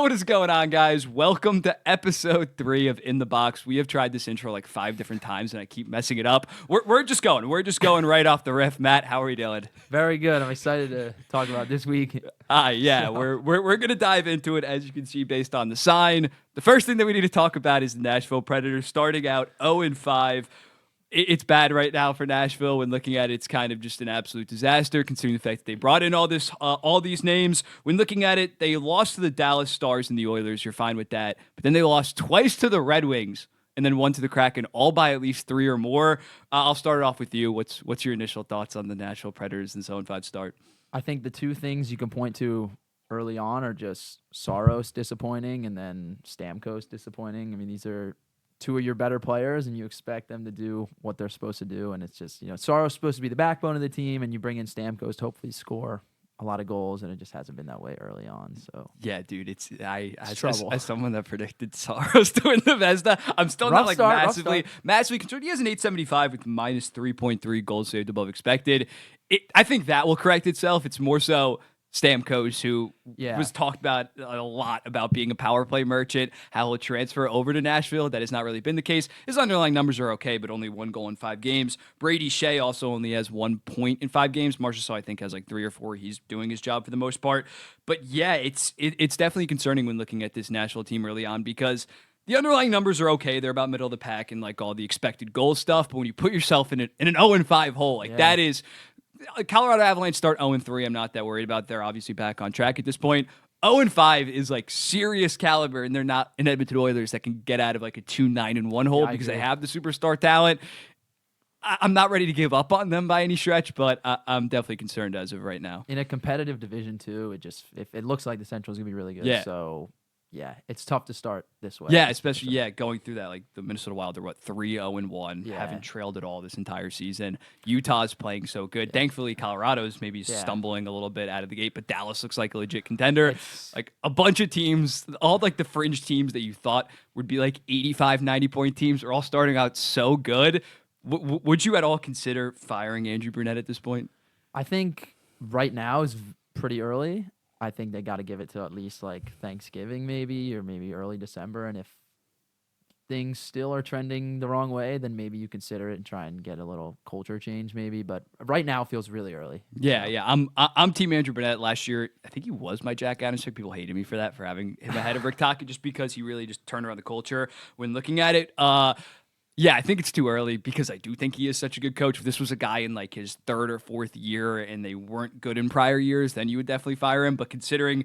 What is going on, guys? Welcome to episode 3 of In the Box. We have tried this intro like 5 different times, and I keep messing it up. We're just going. We're just going right off the riff. Matt, how are you doing? Very good. I'm excited to talk about this week. Yeah, we're gonna dive into it, as you can see based on the sign. The first thing that we need to talk about is the Nashville Predators starting out 0-5. It's bad right now for Nashville. When looking at it, it's kind of just an absolute disaster, considering the fact that they brought in all these names. When looking at it, they lost to the Dallas Stars and the Oilers. You're fine with that, but then they lost twice to the Red Wings and then one to the Kraken, all by at least 3 or more. I'll start it off with you. What's your initial thoughts on the Nashville Predators and 0-5 start? I think the two things you can point to early on are just Saros disappointing and then Stamkos disappointing. I mean, these are two of your better players, and you expect them to do what they're supposed to do. And it's just, Saros is supposed to be the backbone of the team, and you bring in Stamkos to hopefully score a lot of goals, and it just hasn't been that way early on. So yeah, dude, it's trouble. As someone that predicted Saros to win the Vezina, I'm still not like massively concerned. He has an 875 with minus 3.3 goals saved above expected. I think that will correct itself. It's more so Stamkos, who was talked about a lot about being a power play merchant, how he'll transfer over to Nashville. That has not really been the case. His underlying numbers are okay, but only 1 goal in 5 games. Brady Shea also only has 1 point in 5 games. Marchessault, I think, has like 3 or 4. He's doing his job for the most part. But yeah, it's definitely concerning when looking at this Nashville team early on, because the underlying numbers are okay. They're about middle of the pack and like all the expected goal stuff. But when you put yourself in an 0-5 hole, that is... Colorado Avalanche start 0-3. I'm not that worried about. They're obviously back on track at this point. 0-5 is like serious caliber, and they're not an Edmonton Oilers that can get out of like a 2-9-1 hole because they have the superstar talent. I'm not ready to give up on them by any stretch, but I'm definitely concerned as of right now. In a competitive division too, it looks like the Central's gonna be really good. Yeah. So yeah, it's tough to start this way. Yeah, especially going through that. Like the Minnesota Wild, they're 3-0-1, haven't trailed at all this entire season. Utah's playing so good. Thankfully, Colorado's maybe stumbling a little bit out of the gate, but Dallas looks like a legit contender. Like a bunch of teams, all like the fringe teams that you thought would be like 85, 90-point teams are all starting out so good. Would you at all consider firing Andrew Brunette at this point? I think right now is pretty early. I think they got to give it to at least like Thanksgiving maybe, or maybe early December. And if things still are trending the wrong way, then maybe you consider it and try and get a little culture change maybe. But right now it feels really early. Yeah. I'm Team Andrew Brunette. Last year, I think he was my Jack Adams pick. People hated me for that, for having him ahead of Rick Tocchet, just because he really just turned around the culture when looking at it. Yeah, I think it's too early because I do think he is such a good coach. If this was a guy in like his 3rd or 4th year and they weren't good in prior years, then you would definitely fire him. But considering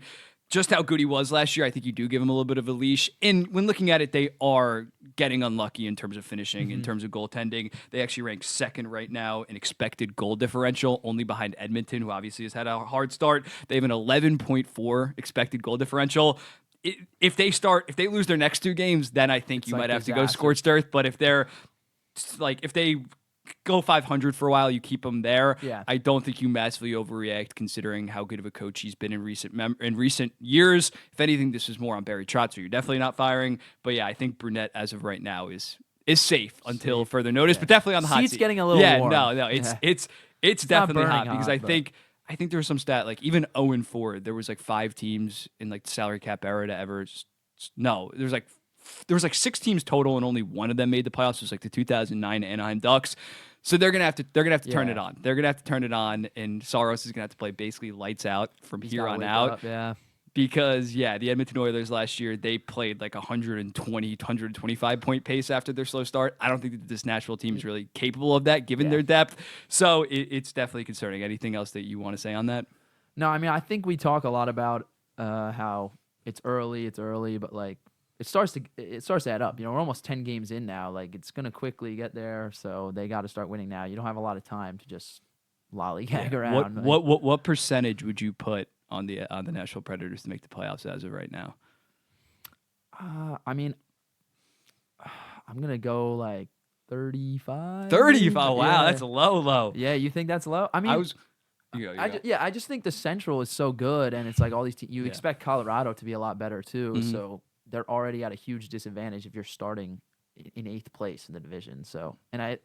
just how good he was last year, I think you do give him a little bit of a leash. And when looking at it, they are getting unlucky in terms of finishing, in terms of goaltending. They actually rank 2nd right now in expected goal differential, only behind Edmonton, who obviously has had a hard start. They have an 11.4 expected goal differential. If they lose their next 2 games, then I think you might have to go scorched earth. But if they go 500 for a while, you keep them there. Yeah. I don't think you massively overreact considering how good of a coach he's been in recent years. If anything, this is more on Barry Trotz, so you're definitely not firing. But yeah, I think Brunette as of right now is safe until further notice. But definitely on the hot seat. Seat's getting a little warm. It's definitely hot because hot, I think there was some stat, like even 0-4, there was like 5 teams in like the salary cap era to ever. No, there was like 6 teams total, and only one of them made the playoffs. It was like the 2009 Anaheim Ducks. So they're gonna have to turn it on. They're gonna have to turn it on, and Saros is gonna have to play basically lights out from here on out. Because, the Edmonton Oilers last year, they played like 120, 125-point pace after their slow start. I don't think that this Nashville team is really capable of that, given their depth. So it's definitely concerning. Anything else that you want to say on that? No, I mean, I think we talk a lot about how it's early, but like it starts to add up. We're almost 10 games in now. Like it's going to quickly get there, so they got to start winning now. You don't have a lot of time to just lollygag around. What percentage would you put on the Nashville Predators to make the playoffs as of right now? I mean, I'm gonna go like 35. 35. Wow, that's low. Yeah, you think that's low? I mean, I just think the Central is so good, and it's like all these teams. You expect Colorado to be a lot better too, so they're already at a huge disadvantage if you're starting in 8th place in the division. So, and I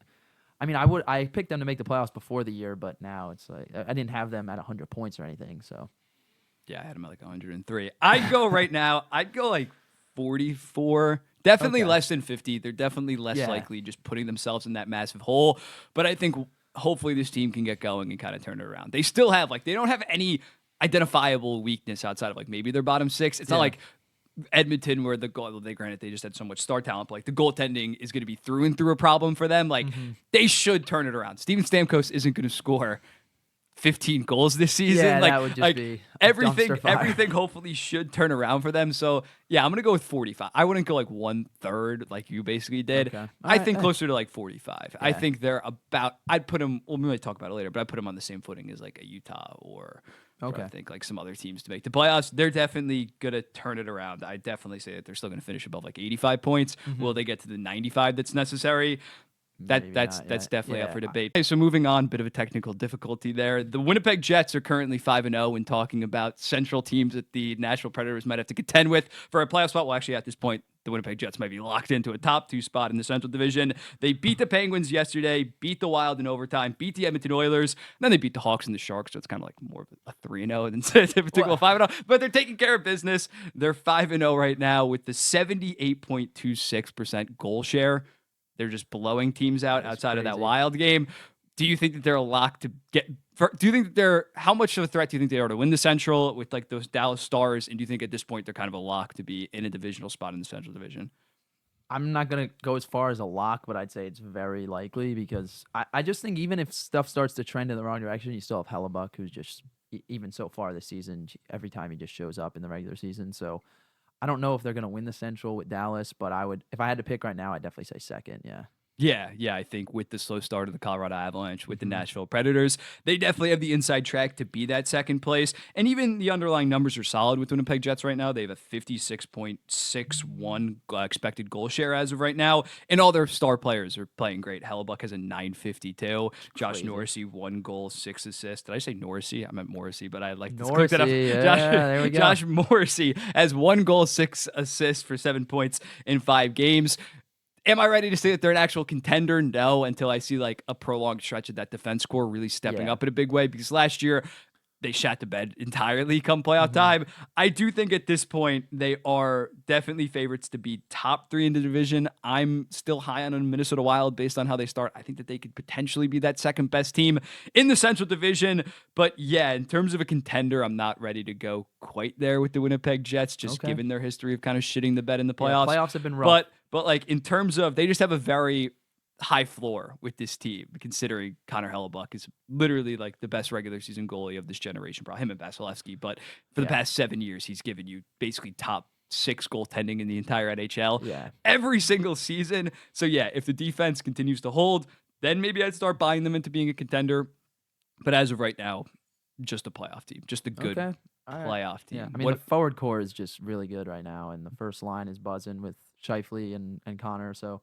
picked them to make the playoffs before the year, but now it's like I didn't have them at 100 points or anything. So Yeah, I had him at like 103. I'd go right now. I'd go like 44. Definitely less than 50. They're definitely less likely just putting themselves in that massive hole. But I think hopefully this team can get going and kind of turn it around. They still have they don't have any identifiable weakness outside of maybe their bottom six. It's not like Edmonton where granted they just had so much star talent, but the goaltending is going to be through and through a problem for them. They should turn it around. Steven Stamkos isn't going to score 15 goals this season. Yeah, that would just be everything hopefully should turn around for them. So yeah, I'm gonna go with 45. I wouldn't go 1/3 like you basically did. Okay. I think closer to 45. Yeah. I think they're about. I'd put them. Well, we might talk about it later, but I put them on the same footing as a Utah or I think some other teams to make the playoffs. They're definitely gonna turn it around. I definitely say that they're still gonna finish above 85 points. Will they get to the 95 that's necessary? That's definitely up for debate. Okay, so moving on, bit of a technical difficulty there. The Winnipeg Jets are currently 5-0 when talking about central teams that the Nashville Predators might have to contend with for a playoff spot. Well, actually, at this point, the Winnipeg Jets might be locked into a top 2 spot in the Central Division. They beat the Penguins yesterday, beat the Wild in overtime, beat the Edmonton Oilers, and then they beat the Hawks and the Sharks. So it's kind of more of a 3-0 than typical 5-0. But they're taking care of business. They're 5-0 right now with the 78.26% goal share. They're just blowing teams out outside of that Wild game. Do you think that they're a lock to get? Do you think that they're? How much of a threat do you think they are to win the Central with those Dallas Stars? And do you think at this point they're kind of a lock to be in a divisional spot in the Central Division? I'm not gonna go as far as a lock, but I'd say it's very likely because I just think even if stuff starts to trend in the wrong direction, you still have Hellebuck, who's just even so far this season, every time he just shows up in the regular season. So I don't know if they're going to win the Central with Dallas, but if I had to pick right now, I'd definitely say second. Yeah. Yeah, I think with the slow start of the Colorado Avalanche, with the Nashville Predators, they definitely have the inside track to be that second place. And even the underlying numbers are solid with Winnipeg Jets right now. They have a 56.61 expected goal share as of right now. And all their star players are playing great. Hellebuck has a 952. Josh Norrisy, 1 goal, 6 assists. Did I say Norrisy? I meant Morrissey, but I like to click that up. There we go. Josh Morrissey has 1 goal, 6 assists for 7 points in 5 games. Am I ready to say that they're an actual contender? No, until I see a prolonged stretch of that defense core really stepping up in a big way. Because last year they shat the bed entirely come playoff time. I do think at this point they are definitely favorites to be top 3 in the division. I'm still high on Minnesota Wild based on how they start. I think that they could potentially be that second best team in the Central Division. But yeah, in terms of a contender, I'm not ready to go quite there with the Winnipeg Jets, just given their history of kind of shitting the bed in the playoffs. Yeah, playoffs have been rough. But in terms of, they just have a very high floor with this team, considering Connor Hellebuck is literally the best regular season goalie of this generation, probably him and Vasilevsky. But for the past 7 years, he's given you basically top 6 goaltending in the entire NHL every single season. So yeah, if the defense continues to hold, then maybe I'd start buying them into being a contender. But as of right now, just a playoff team, just a good playoff team. Yeah. I mean, the forward core is just really good right now, and the first line is buzzing with Scheifele and Connor. So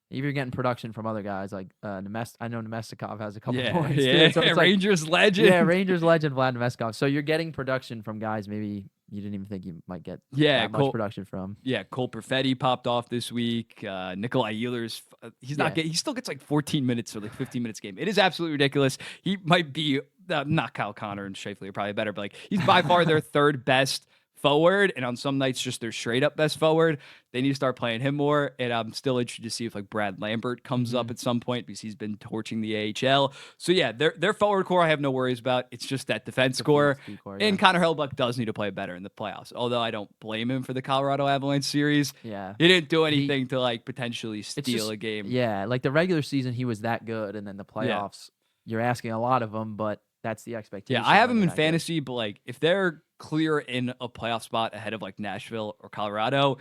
if you're getting production from other guys like I know Nemestikov has a couple points. Yeah, so Rangers legend. Yeah, Rangers legend Vlad Nemestikov. So you're getting production from guys maybe you didn't even think you might get that much production from. Yeah, Cole Perfetti popped off this week. Nikolai Ehlers, he still gets 14 minutes or 15 minutes a game. It is absolutely ridiculous. He might be not Kyle Connor and Scheifele are probably better, but he's by far their third best forward, and on some nights just their straight up best forward. They need to start playing him more, and I'm still interested to see if Brad Lambert comes up at some point because he's been torching the AHL. So yeah, their forward core I have no worries about. It's just that defense core, and Connor Hellebuck does need to play better in the playoffs. Although I don't blame him for the Colorado Avalanche series. Yeah, he didn't do anything to potentially steal a game. Yeah, the regular season he was that good, and then the playoffs you're asking a lot of him, but that's the expectation. Yeah, I have him in fantasy, but if they're clear in a playoff spot ahead of Nashville or Colorado,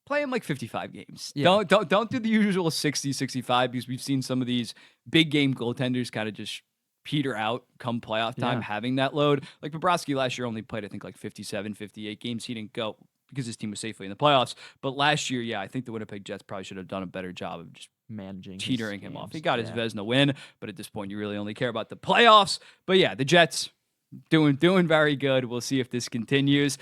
play him 55 games. Yeah. Don't do the usual 60, 65 because we've seen some of these big game goaltenders kind of just peter out come playoff time having that load. Bobrovsky last year only played I think 57, 58 games. He didn't go because his team was safely in the playoffs. But last year, I think the Winnipeg Jets probably should have done a better job of just managing, teetering him off. He got his Vezina win, but at this point, you really only care about the playoffs. But yeah, the Jets doing very good. We'll see if this continues.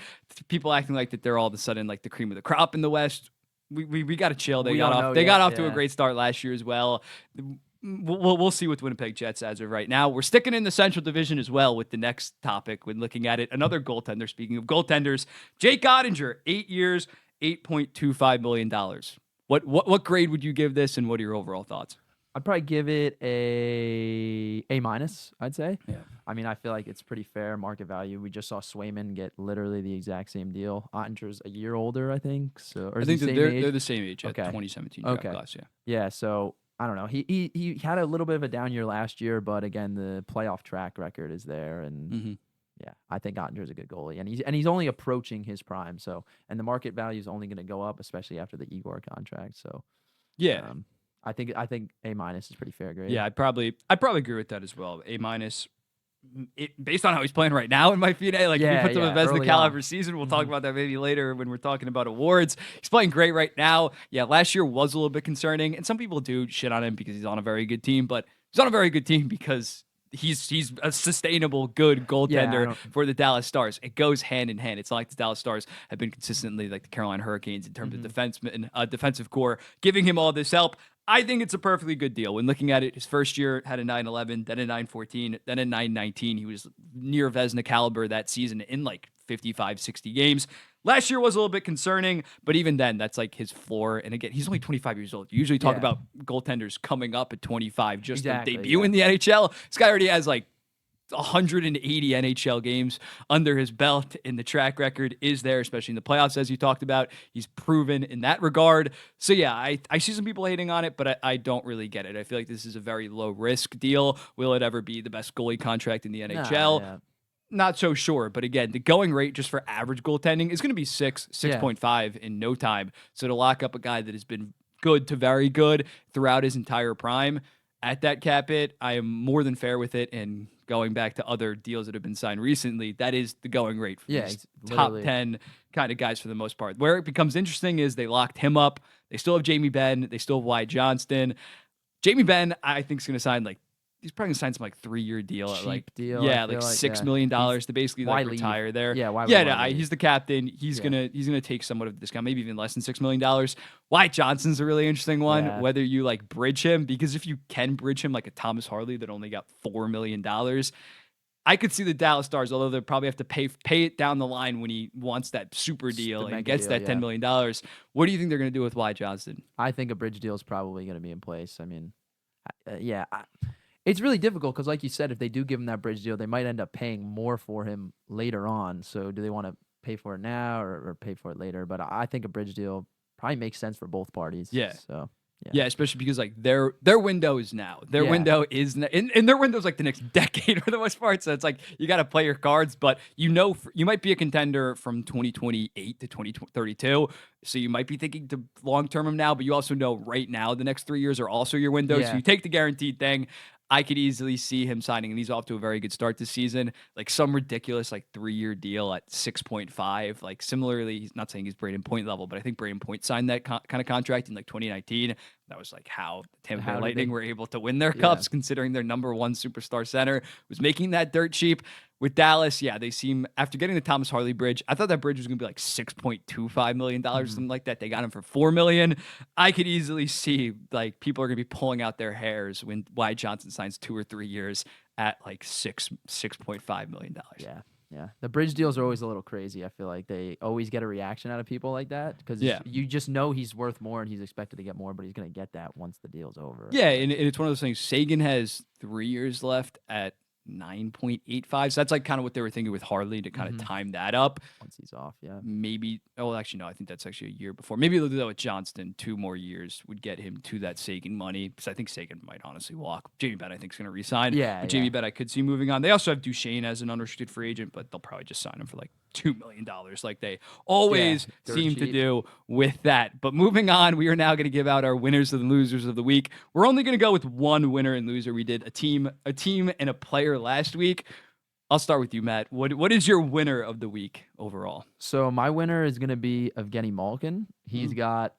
People acting like that they're all of a sudden the cream of the crop in the West. We got to chill. They got off to a great start last year as well. we'll see with Winnipeg Jets as of right now. We're sticking in the Central Division as well with the next topic when looking at it. Another goaltender. Speaking of goaltenders, Jake Oettinger, 8 years, $8.25 million. What grade would you give this, and what are your overall thoughts? I'd probably give it A minus, I'd say. Yeah. I mean, I feel like it's pretty fair market value. We just saw Swayman get literally the exact same deal. Ottinger's a year older, I think. So, or I think they're they're the same age at 2017 draft class. Yeah. Yeah. So I don't know. He had a little bit of a down year last year, but again, the playoff track record is there, and yeah, I think Ottinger's a good goalie, and he's only approaching his prime. So, and the market value is only going to go up, especially after the Igor contract. So, yeah. I think A minus is pretty fair grade. Yeah, I'd probably agree with that as well. A minus, based on how he's playing right now, in my opinion. Like if he puts up a Vezina caliber season, we'll talk about that maybe later when we're talking about awards. He's playing great right now. Yeah, last year was a little bit concerning, and some people do shit on him because he's on a very good team, but he's on a very good team because he's a sustainable, good goaltender for the Dallas Stars. It goes hand in hand. It's not like the Dallas Stars have been consistently like the Carolina Hurricanes in terms of defensive core, giving him all this help. I think it's a perfectly good deal. When looking at it, his first year had a 9.11, then a 9.14, then a 9.19. He was near Vezina caliber that season in like 55, 60 games. Last year was a little bit concerning, but even then, that's like his floor. And again, he's only 25 years old. You usually talk about goaltenders coming up at 25 just to debut in the NHL. This guy already has like 180 NHL games under his belt, and the track record is there, especially in the playoffs, as you talked about. He's proven in that regard. So yeah, I see some people hating on it, but I don't really get it. I feel like this is a very low risk deal. Will it ever be the best goalie contract in the NHL? Not so sure. But again, the going rate just for average goaltending is going to be 6.5 in no time. So to lock up a guy that has been good to very good throughout his entire prime at that cap hit, I am more than fair with it. And going back to other deals that have been signed recently, that is the going rate for these top 10 kind of guys for the most part. Where it becomes interesting is they locked him up. They still have Jamie Benn. They still have Wyatt Johnston. Jamie Benn, I think, is going to sign he's probably going to sign some 3-year deal. Deal. Yeah, $6 million to basically retire there. Yeah, he's the captain. He's gonna take somewhat of a discount, maybe even less than $6 million. Wyatt Johnston's a really interesting one, whether you bridge him, because if you can bridge him like a Thomas Harley that only got $4 million, I could see the Dallas Stars, although they'll probably have to pay it down the line when he wants that super deal and gets that $10 million. What do you think they're going to do with Wyatt Johnston? I think a bridge deal is probably going to be in place. I mean, it's really difficult because, like you said, if they do give him that bridge deal, they might end up paying more for him later on. So do they want to pay for it now or pay for it later? But I think a bridge deal probably makes sense for both parties. Yeah. So. Yeah, especially because their window is now. Their window is and their window's the next decade for the most part. So it's you got to play your cards, but you might be a contender from 2028 to 2032. So you might be thinking to long term him now, but you also know right now the next 3 years are also your window. So you take the guaranteed thing. I could easily see him signing, and he's off to a very good start this season, some ridiculous 3-year deal at 6.5. Similarly, he's not saying he's Braden Point level, but I think Braden Point signed that kind of contract in 2019. That was how the Tampa Bay Lightning were able to win their cups, considering their number one superstar center was making that dirt cheap. With Dallas, they seem, after getting the Thomas Harley bridge, I thought that bridge was going to be $6.25 million, something like that. They got him for $4 million. I could easily see people are going to be pulling out their hairs when Wyatt Johnston signs 2 or 3 years at $6.5 million. Yeah. The bridge deals are always a little crazy. I feel like they always get a reaction out of people like that because you just know he's worth more and he's expected to get more, but he's going to get that once the deal's over. Yeah, and it's one of those things. Sagan has 3 years left at 9.85. So that's kind of what they were thinking with Harley to kind of time that up. Once he's off, Maybe, actually, no, I think that's actually a year before. Maybe they'll do that with Johnston. 2 more years would get him to that Sagan money, because I think Sagan might honestly walk. Jamie Benn, I think, is going to resign. Jamie Benn, I could see moving on. They also have Duchesne as an unrestricted free agent, but they'll probably just sign him for $2 million, like they always seem to do with that. But moving on, we are now going to give out our winners and losers of the week. We're only going to go with one winner and loser. We did a team and a player last week. I'll start with you, Matt. What is your winner of the week overall? So my winner is going to be Evgeny Malkin. He's got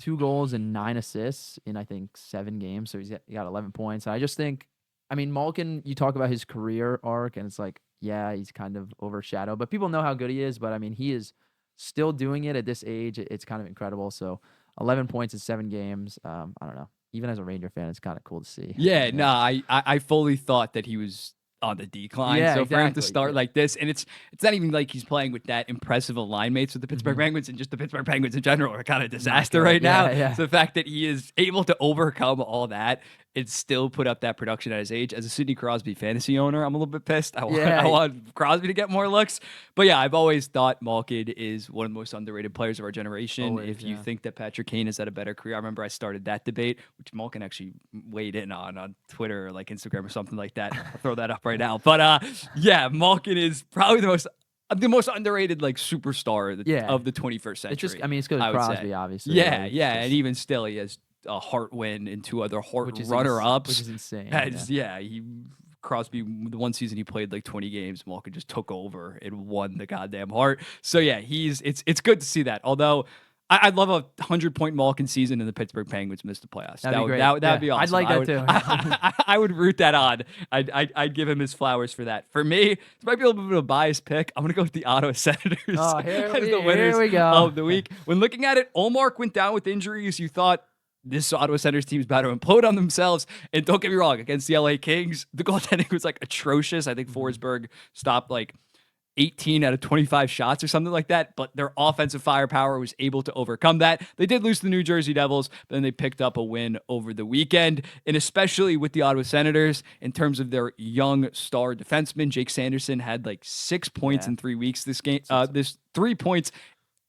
2 goals and 9 assists in, I think, 7 games. So he got 11 points. I just think, Malkin, you talk about his career arc, and it's he's kind of overshadowed, but people know how good he is. But he is still doing it at this age. It's kind of incredible. So 11 points in 7 games. I don't know. even as a Ranger fan, it's kind of cool to see. Yeah, no, I fully thought that he was on the decline. Yeah, so exactly. for him to start like this, and it's not even like he's playing with that impressive of line mates with the Pittsburgh Penguins, and just the Pittsburgh Penguins in general are kind of disaster right now. Yeah. So the fact that he is able to overcome all that and still put up that production at his age, as a Sidney Crosby fantasy owner, I'm a little bit pissed. I want Crosby to get more looks. But yeah, I've always thought Malkin is one of the most underrated players of our generation. If you think that Patrick Kane has had a better career, I remember I started that debate, which Malkin actually weighed in on Twitter or like Instagram or something like that. I'll throw that up right now. But yeah, Malkin is probably the most underrated like superstar of the 21st century. It's just, I mean, it's because of Crosby, obviously. Yeah, like, and even still, he has a Hart win and 2 other Hart runner-ups, which is insane. Crosby, the one season he played like 20 games, Malkin just took over and won the goddamn Hart. So yeah, it's good to see that. Although I'd love a 100-point Malkin season and the Pittsburgh Penguins miss the playoffs. That'd be great. That'd be awesome. I'd like that too. I would root that on. I'd give him his flowers for that. For me, this might be a little bit of a biased pick. I'm gonna go with the Ottawa Senators as the winners of the week. When looking at it, Ullmark went down with injuries. You thought this Ottawa Senators team is about to implode on themselves. And don't get me wrong, against the LA Kings, the goaltending was like atrocious. I think Forsberg stopped like 18 out of 25 shots or something like that, but their offensive firepower was able to overcome that. They did lose to the New Jersey Devils, but then they picked up a win over the weekend. And especially with the Ottawa Senators, in terms of their young star defenseman, Jake Sanderson had like 6 points in 3 weeks this game. This 3 points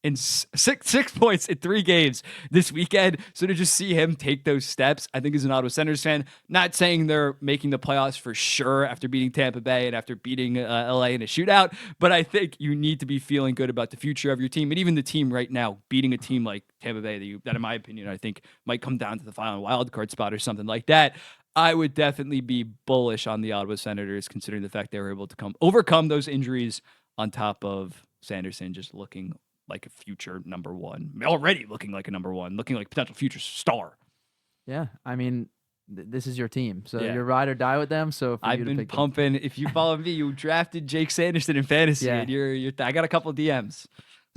in six points in 3 games this weekend. So to just see him take those steps, I think as an Ottawa Senators fan, not saying they're making the playoffs for sure after beating Tampa Bay and after beating LA in a shootout, but I think you need to be feeling good about the future of your team. And even the team right now, beating a team like Tampa Bay, that in my opinion, I think might come down to the final wild card spot or something like that. I would definitely be bullish on the Ottawa Senators, considering the fact they were able to overcome those injuries on top of Sanderson just looking like a future number one, already looking like a number one, looking like a potential future star. Yeah, I mean, this is your team, so you're ride or die with them. So I've been pumping. If you follow me, you drafted Jake Sanderson in fantasy, and you're. I got a couple of DMs.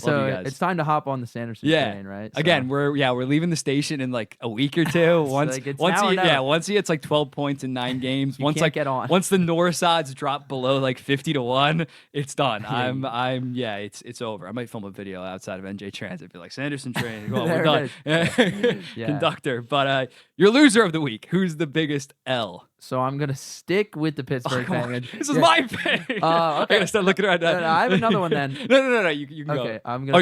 So it's time to hop on the Sanderson train, right? So. Again, we're leaving the station in like a week or two. Once he hits like 12 points in 9 games, can't get on. Once the Norris odds drop below like 50-1, it's done. It's over. I might film a video outside of NJ Transit, be like Sanderson train. Well, we're done. Conductor. But your loser of the week. Who's the biggest L? So I'm gonna stick with the Pittsburgh Penguins. This is my pick. Okay. I gotta start looking around. No, I have another one then. No. You can go.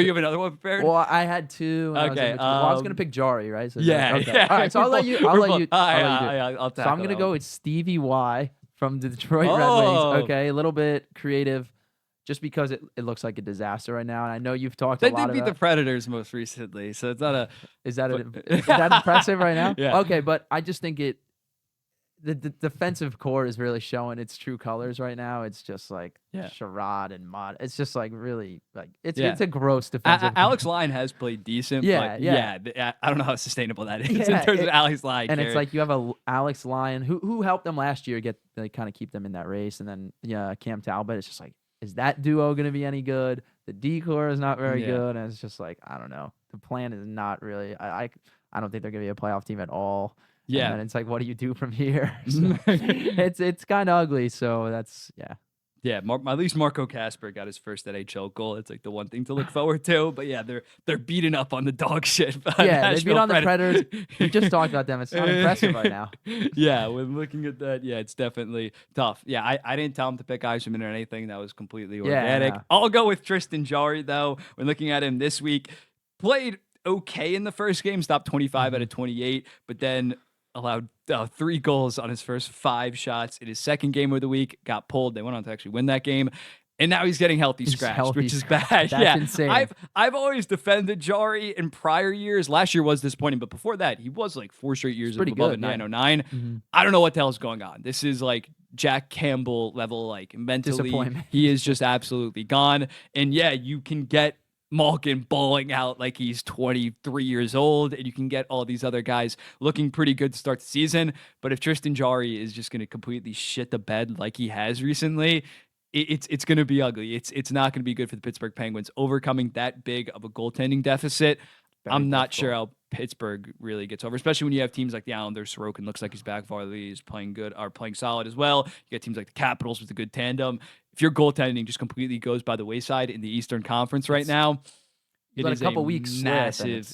You have another one prepared? Well, I had 2. Okay. I was gonna pick Jari, right? So yeah. All right. So I'll let you. I'll so I'm gonna go with Stevie Y from the Detroit Red Wings. Okay, a little bit creative. Just because it looks like a disaster right now, and I know you've talked a lot about. They beat the Predators most recently, so it's not a. Is that impressive right now? Yeah. Okay, but I just think the defensive core is really showing its true colors right now. It's just like charade and mod. It's just like really like it's a gross defensive. Alex Lyon has played decent. But I don't know how sustainable that is in terms of Alex Lyon. And it's like you have a Alex Lyon who helped them last year kind of keep them in that race, and then Cam Talbot. It's just like, is that duo going to be any good? The D-core is not very good, and it's just like, I don't know. The plan is not really. I don't think they're going to be a playoff team at all. Yeah, and it's like, what do you do from here? So it's kind of ugly. So that's Yeah, at least Marco Kasper got his first NHL goal. It's like the one thing to look forward to. But yeah, they're beating up on the dog shit. Yeah, they beat on the Predators. We just talked about them. It's not impressive right now. Yeah, when looking at that, it's definitely tough. Yeah, I didn't tell him to pick Eiserman or anything. That was completely organic. Yeah. I'll go with Tristan Jarry, though. When looking at him this week, played okay in the first game, stopped 25 out of 28, but then allowed 3 goals on his first 5 shots in his second game of the week, got pulled. They went on to actually win that game. And now he's getting healthy scratched, which is bad. That's insane. I've always defended Jarry in prior years. Last year was disappointing, but before that, he was like 4 straight years above a 909. Mm-hmm. I don't know what the hell's going on. This is like Jack Campbell level, like mentally. He is just absolutely gone. And yeah, you can get Malkin balling out like he's 23 years old, and you can get all these other guys looking pretty good to start the season. But if Tristan Jarry is just going to completely shit the bed like he has recently, it's going to be ugly. It's not going to be good for the Pittsburgh Penguins overcoming that big of a goaltending deficit. I'm not sure how Pittsburgh really gets over, especially when you have teams like the Islanders. Sorokin looks like he's back. Varley is playing good, are playing solid as well. You get teams like the Capitals with a good tandem. If your goaltending just completely goes by the wayside in the Eastern Conference right now, it is a couple weeks massive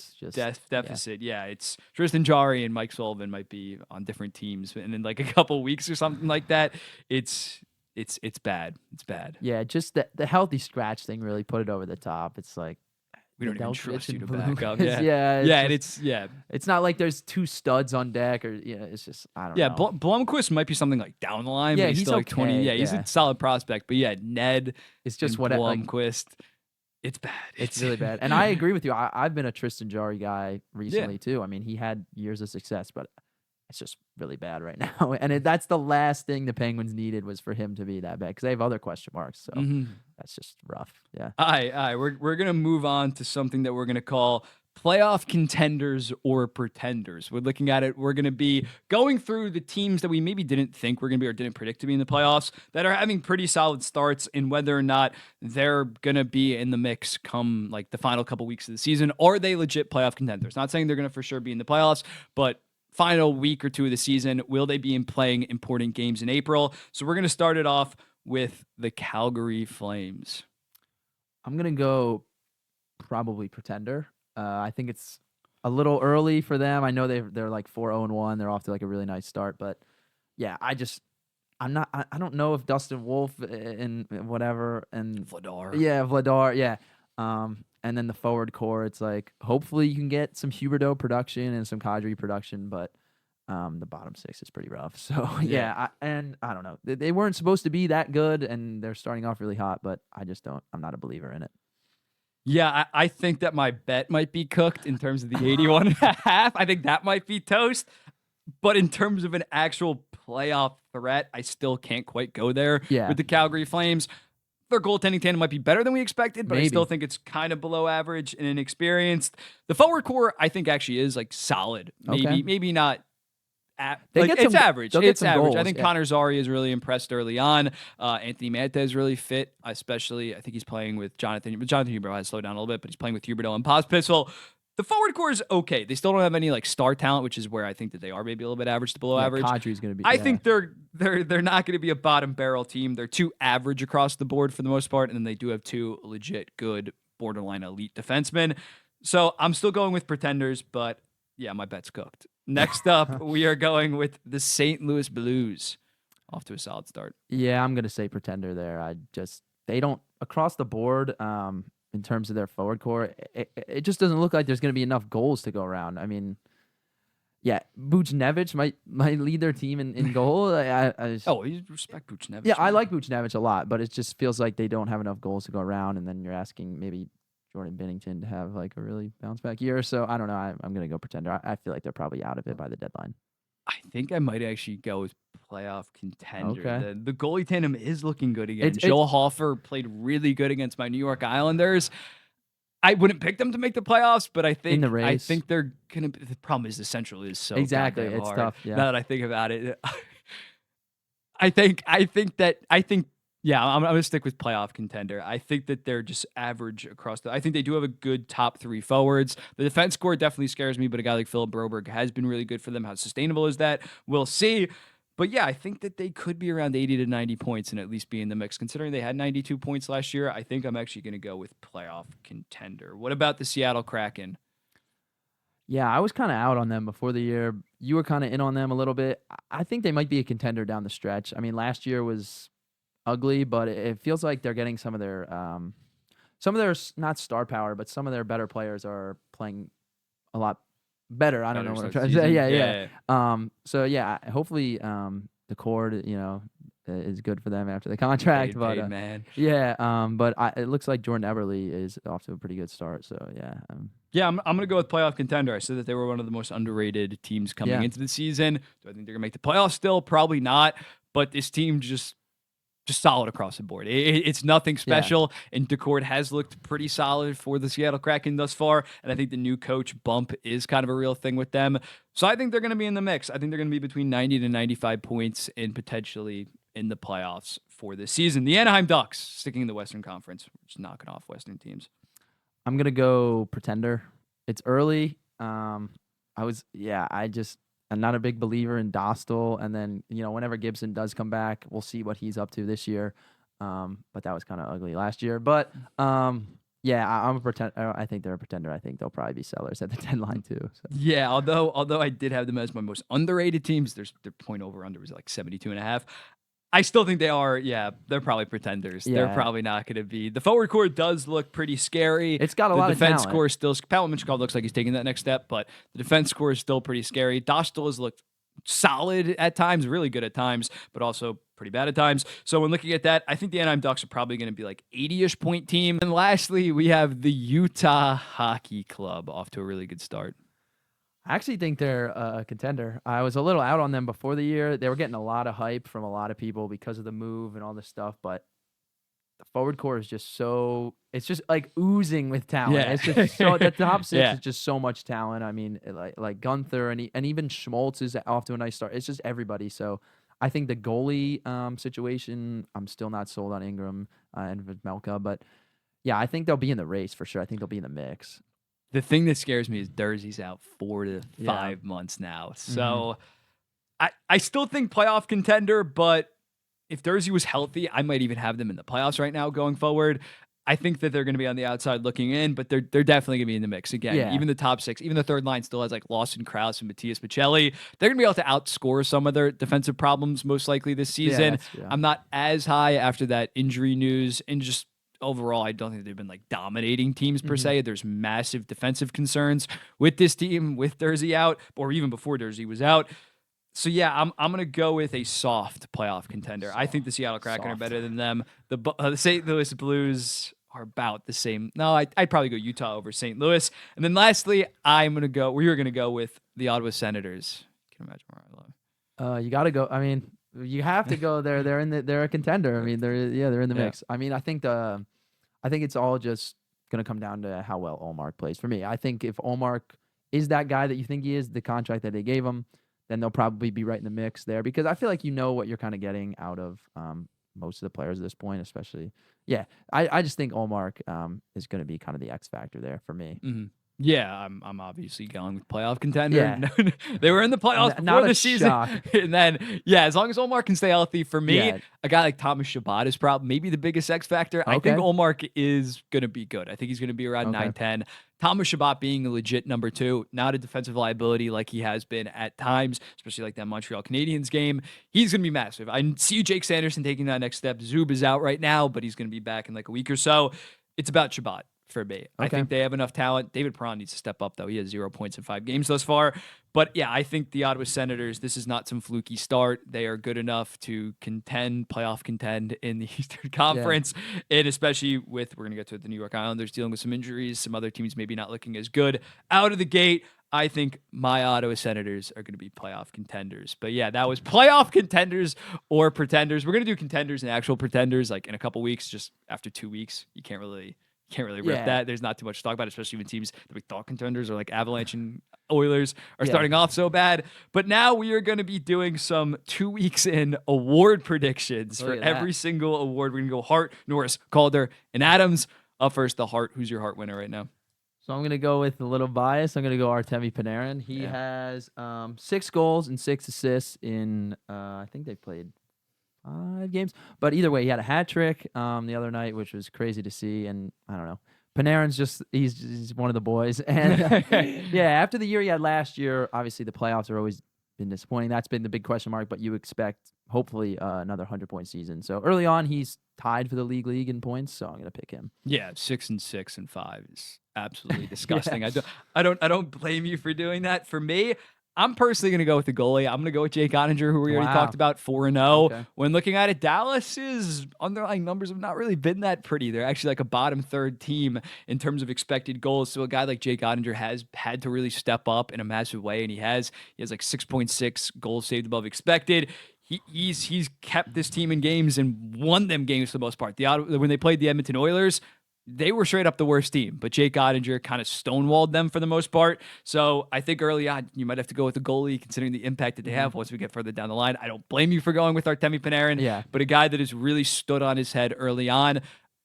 deficit. Yeah, it's Tristan Jarry and Mike Sullivan might be on different teams, and in like a couple weeks or something like that, it's bad. It's bad. Yeah, just the healthy scratch thing really put it over the top. It's like we don't even trust you to back Bloopers. up. Yeah, yeah, it's not like there's two studs on deck, or it's just I don't know. Yeah, Blomqvist might be something like down the line. Yeah, but he's still like okay. 20. Yeah, he's a solid prospect. But yeah, Ned, it's just what Blomqvist. It's bad. It's really bad. And I agree with you. I've been a Tristan Jarry guy recently too. I mean, he had years of success, but it's just really bad right now. And that's the last thing the Penguins needed was for him to be that bad because they have other question marks. So that's just rough. Yeah. All right. We're going to move on to something that we're going to call playoff contenders or pretenders. We're looking at it. We're going to be going through the teams that we maybe didn't think were going to be or didn't predict to be in the playoffs that are having pretty solid starts, and whether or not they're going to be in the mix come like the final couple weeks of the season. Are they legit playoff contenders? Not saying they're going to for sure be in the playoffs, but final week or two of the season, will they be playing important games in April? So we're going to start it off with the Calgary Flames. I'm going to go probably pretender. I think it's a little early for them. I know they're like 4-0-1. They're off to like a really nice start, but yeah, I don't know if Dustin Wolf and whatever and Vladar. Yeah, Vladar. Yeah. And then the forward core, it's like hopefully you can get some Huberdeau production and some Kadri production, but the bottom six is pretty rough. So yeah, I don't know. They weren't supposed to be that good, and they're starting off really hot, but I'm not a believer in it. Yeah, I think that my bet might be cooked in terms of the 81.5. I think that might be toast. But in terms of an actual playoff threat, I still can't quite go there with the Calgary Flames. Their goaltending tandem might be better than we expected, but I still think it's kind of below average and inexperienced. The forward core, I think, actually is like solid. Maybe not. It's average. It's average. Goals, I think Connor Zary is really impressed early on. Anthony Mantha is really fit, especially I think he's playing with Jonathan. Jonathan Huberdeau has slowed down a little bit, but he's playing with Huberdeau and Pospisil. The forward core is okay. They still don't have any like star talent, which is where I think that they are maybe a little bit average to below average. Kadri's going to be. I think they're not going to be a bottom barrel team. They're too average across the board for the most part, and then they do have two legit good borderline elite defensemen. So I'm still going with pretenders, but yeah, my bet's cooked. Next up, we are going with the St. Louis Blues. Off to a solid start. Yeah, I'm going to say pretender there. They don't across the board. In terms of their forward core, it just doesn't look like there's going to be enough goals to go around. I mean, yeah, Buchnevich might lead their team in goal. You respect Buchnevich. Yeah, I like Buchnevich a lot, but it just feels like they don't have enough goals to go around, and then you're asking maybe Jordan Binnington to have like a really bounce back year. So I don't know. I'm going to go pretender. I feel like they're probably out of it by the deadline. I think I might actually go with playoff contender. Okay. The goalie tandem is looking good again. Joel Hofer played really good against my New York Islanders. I wouldn't pick them to make the playoffs, but I think they're gonna. The problem is the Central is so exactly it's hard. Tough. Yeah. Now that I think about it, I think yeah, I'm going to stick with playoff contender. I think that they're just average across I think they do have a good top three forwards. The defense score definitely scares me, but a guy like Philip Broberg has been really good for them. How sustainable is that? We'll see. But yeah, I think that they could be around 80 to 90 points and at least be in the mix. Considering they had 92 points last year, I think I'm actually going to go with playoff contender. What about the Seattle Kraken? Yeah, I was kind of out on them before the year. You were kind of in on them a little bit. I think they might be a contender down the stretch. I mean, last year was ugly, but it feels like they're getting some of their not star power, but some of their better players are playing a lot better. I don't know what I'm trying to say. Yeah. So yeah, hopefully the cord, is good for them after the contract. Paid, man. Yeah. But it looks like Jordan Eberle is off to a pretty good start. So yeah. I'm gonna go with playoff contender. I said that they were one of the most underrated teams coming into the season. Do I think they're gonna make the playoffs still? Probably not. But this team just solid across the board. It's nothing special, and DeCord has looked pretty solid for the Seattle Kraken thus far, and I think the new coach bump is kind of a real thing with them. So I think they're going to be in the mix. I think they're going to be between 90 to 95 points and potentially in the playoffs for this season. The Anaheim Ducks, sticking in the Western Conference, just knocking off Western teams. I'm going to go pretender. It's early. I'm not a big believer in Dostal. And then, whenever Gibson does come back, we'll see what he's up to this year. But that was kind of ugly last year. But I'm a pretender. I think they're a pretender. I think they'll probably be sellers at the deadline too. So. Yeah, although I did have them as my most underrated teams, their point over under was like 72.5. I still think they are, they're probably pretenders. Yeah. They're probably not going to be. The forward core does look pretty scary. It's got a lot of talent. The defense core still, Pavel Minchkov looks like he's taking that next step, but the defense core is still pretty scary. Dostal has looked solid at times, really good at times, but also pretty bad at times. So when looking at that, I think the Anaheim Ducks are probably going to be like 80-ish point team. And lastly, we have the Utah Hockey Club off to a really good start. I actually think they're a contender. I was a little out on them before the year. They were getting a lot of hype from a lot of people because of the move and all this stuff, but the forward core is just it's just like oozing with talent. Yeah. It's just the top six is just so much talent. I mean, like Gunther and even Schmaltz is off to a nice start. It's just everybody. So I think the goalie situation, I'm still not sold on Ingram and Melka, but yeah, I think they'll be in the race for sure. I think they'll be in the mix. The thing that scares me is Durzi's out 4 to 5 months now. So I still think playoff contender, but if Durzi was healthy, I might even have them in the playoffs right now going forward. I think that they're going to be on the outside looking in, but they're definitely going to be in the mix again. Yeah. Even the top six, even the third line still has like Lawson Krause and Matthias Michelli. They're going to be able to outscore some of their defensive problems most likely this season. I'm not as high after that injury news, and just overall, I don't think they've been like dominating teams per se. There's massive defensive concerns with this team, with Durzi out, or even before Durzi was out. So yeah, I'm gonna go with a soft playoff contender. I think the Seattle Kraken are better than them. The St. Louis Blues are about the same. No, I'd probably go Utah over St. Louis. And then lastly, we're gonna go with the Ottawa Senators. Can you imagine where I love? You got to go. I mean, you have to go there. They're a contender. I mean, they're in the mix. I mean, I think it's all just gonna come down to how well Ullmark plays. For me, I think if Ullmark is that guy that you think he is, the contract that they gave him, then they'll probably be right in the mix there, because I feel like what you're kind of getting out of most of the players at this point, especially. Yeah, I just think Ullmark is going to be kind of the X factor there for me. Mm-hmm. Yeah, I'm obviously going with playoff contender. Yeah. They were in the playoffs before the season. Shock. And then, as long as Ullmark can stay healthy, for me, a guy like Thomas Chabot is probably maybe the biggest X factor. Okay. I think Ullmark is going to be good. I think he's going to be around 9-10. Thomas Chabot being a legit number 2, not a defensive liability like he has been at times, especially like that Montreal Canadiens game. He's going to be massive. I see Jake Sanderson taking that next step. Zub is out right now, but he's going to be back in like a week or so. It's about Chabot for me. I think they have enough talent. David Perron needs to step up, though. He has 0 points in 5 games thus far. But yeah, I think the Ottawa Senators, this is not some fluky start. They are good enough to playoff contend in the Eastern Conference. Yeah. And especially we're going to get to the New York Islanders dealing with some injuries, some other teams maybe not looking as good out of the gate. I think my Ottawa Senators are going to be playoff contenders. But yeah, that was playoff contenders or pretenders. We're going to do contenders and actual pretenders like in a couple weeks, just after 2 weeks. You can't really rip that. There's not too much to talk about, especially when teams that we thought contenders are like Avalanche and Oilers are starting off so bad. But now we are going to be doing some 2 weeks in award predictions for every single award. We're going to go Hart, Norris, Calder, and Adams. Up first, the Hart. Who's your Hart winner right now? So I'm going to go with a little bias. I'm going to go Artemi Panarin. He has 6 goals and 6 assists in, I think they played 5 games. But either way, he had a hat trick the other night, which was crazy to see. And I don't know. Panarin's he's one of the boys. And after the year he had last year, obviously the playoffs have always been disappointing. That's been the big question mark, but you expect hopefully another 100-point season. So early on, he's tied for the league in points. So I'm going to pick him. Yeah, 6 and 6 and 5 is absolutely disgusting. I don't blame you for doing that. For me, I'm personally going to go with the goalie. I'm going to go with Jake Oettinger, who we already talked about, 4-0. Okay. When looking at it, Dallas's underlying numbers have not really been that pretty. They're actually like a bottom third team in terms of expected goals. So a guy like Jake Oettinger has had to really step up in a massive way, and he has like 6.6 goals saved above expected. He's kept this team in games and won them games for the most part. When they played the Edmonton Oilers, they were straight up the worst team, but Jake Oettinger kind of stonewalled them for the most part. So I think early on, you might have to go with the goalie, considering the impact that they have once we get further down the line. I don't blame you for going with Artemi Panarin, but a guy that has really stood on his head early on,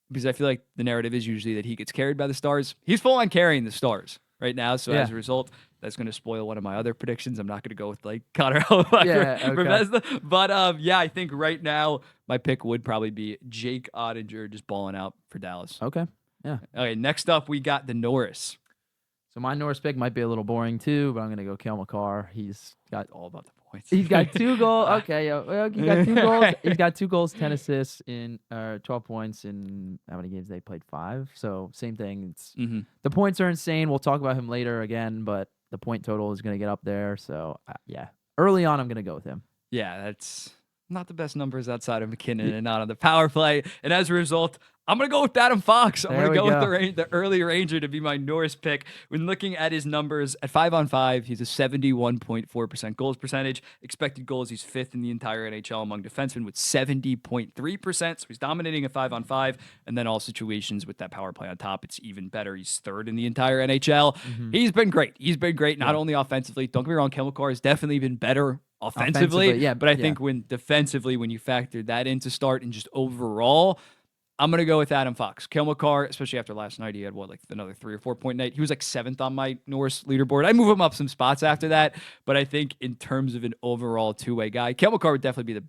because I feel like the narrative is usually that he gets carried by the Stars. He's full on carrying the Stars. right now. So as a result, that's going to spoil one of my other predictions. I'm not going to go with like Connor Hellebuyck for Vezina. But I think right now my pick would probably be Jake Oettinger just balling out for Dallas. Okay. Yeah. Okay. Next up, we got the Norris. So my Norris pick might be a little boring too, but I'm gonna go Cale Makar. He's got all about the points. He's got 2 goals. Okay, he got 2 goals. He's got 2 goals, 10 assists in 12 points in how many games they played? 5. So same thing. It's the points are insane. We'll talk about him later again, but the point total is gonna get up there. So early on, I'm gonna go with him. Yeah, that's not the best numbers outside of McKinnon and not on the power play. And as a result, I'm going to go with Adam Fox. I'm going to go with the early Ranger to be my Norris pick. When looking at his numbers at 5-on-5, he's a 71.4% goals percentage. Expected goals, he's 5th in the entire NHL among defensemen with 70.3%. So he's dominating at 5-on-5. And then all situations with that power play on top, it's even better. He's 3rd in the entire NHL. He's been great. He's been great, not only offensively. Don't get me wrong, Cale Makar has definitely been better offensively. But I think when defensively, when you factor that into start and just overall, I'm going to go with Adam Fox. Cale Makar, especially after last night, he had another 3 or 4 point night. He was like 7th on my Norris leaderboard. I move him up some spots after that, but I think in terms of an overall two-way guy, Cale Makar would definitely be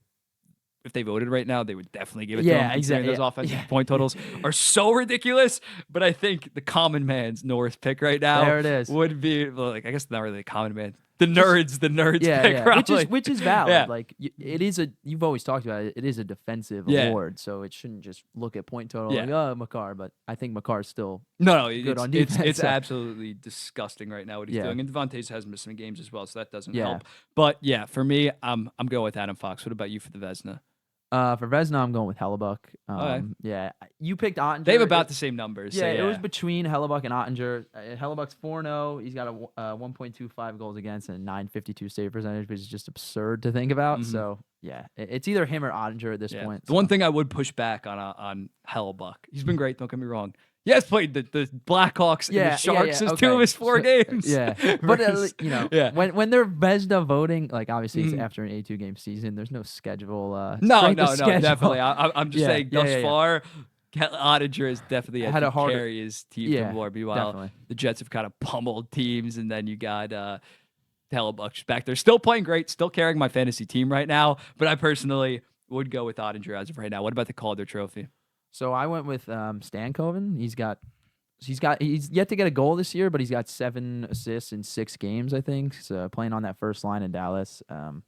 if they voted right now, they would definitely give it to him. Exactly. Those offensive point totals are so ridiculous, but I think the common man's Norris pick right now would be, I guess not really the common man. The nerds pick, which is valid. Yeah. Like it is you've always talked about it. It is a defensive award, so it shouldn't just look at point total like Makar. But I think Makar's still good on defense. It's absolutely disgusting right now what he's doing, and Devontae's has missed some games as well, so that doesn't help. But for me, I'm going with Adam Fox. What about you for the Vezina? For Vezina, I'm going with Hellebuyck. Yeah, you picked Oettinger. They have about the same numbers. Yeah, it was between Hellebuyck and Oettinger. Hellebuck's 4-0. He's got a 1.25 goals against and a 952 save percentage, which is just absurd to think about. So, it's either him or Oettinger at this point. The one thing I would push back on Hellebuyck, he's been great, don't get me wrong. He has played the Blackhawks and the Sharks as 2 of his 4 games. But when they're Vezina voting, like obviously it's after an 82 game season, there's no schedule. No, definitely. I'm just saying thus far, Oettinger has definitely had to carry his team to more. Meanwhile, the Jets have kind of pummeled teams, and then you got Hellebuyck back there, still playing great, still carrying my fantasy team right now. But I personally would go with Oettinger as of right now. What about the Calder Trophy? So I went with Stankoven. He's yet to get a goal this year, but he's got 7 assists in 6 games, I think. So playing on that first line in Dallas. When